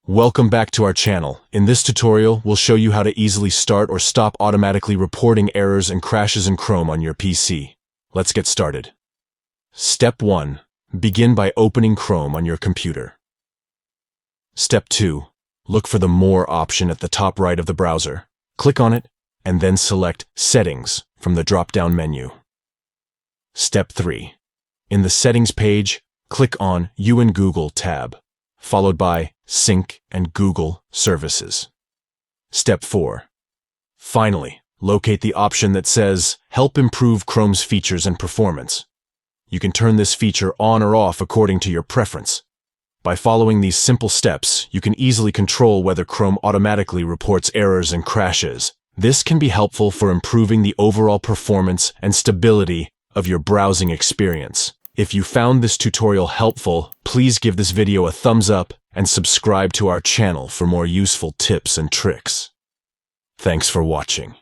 Welcome back to our channel. In this tutorial, we'll show you how to easily start or stop automatically reporting errors and crashes in Chrome on your PC. Let's get started. Step 1. Begin by opening Chrome on your computer. Step 2. Look for the More option at the top right of the browser. Click on it, and then select Settings from the drop-down menu. Step 3. In the Settings page, click on You and Google tab, followed by Sync and Google Services. Step 4. Finally, locate the option that says Help improve Chrome's features and performance. You can turn this feature on or off according to your preference. By following these simple steps, you can easily control whether Chrome automatically reports errors and crashes. This can be helpful for improving the overall performance and stability of your browsing experience. If you found this tutorial helpful, please give this video a thumbs up and subscribe to our channel for more useful tips and tricks. Thanks for watching.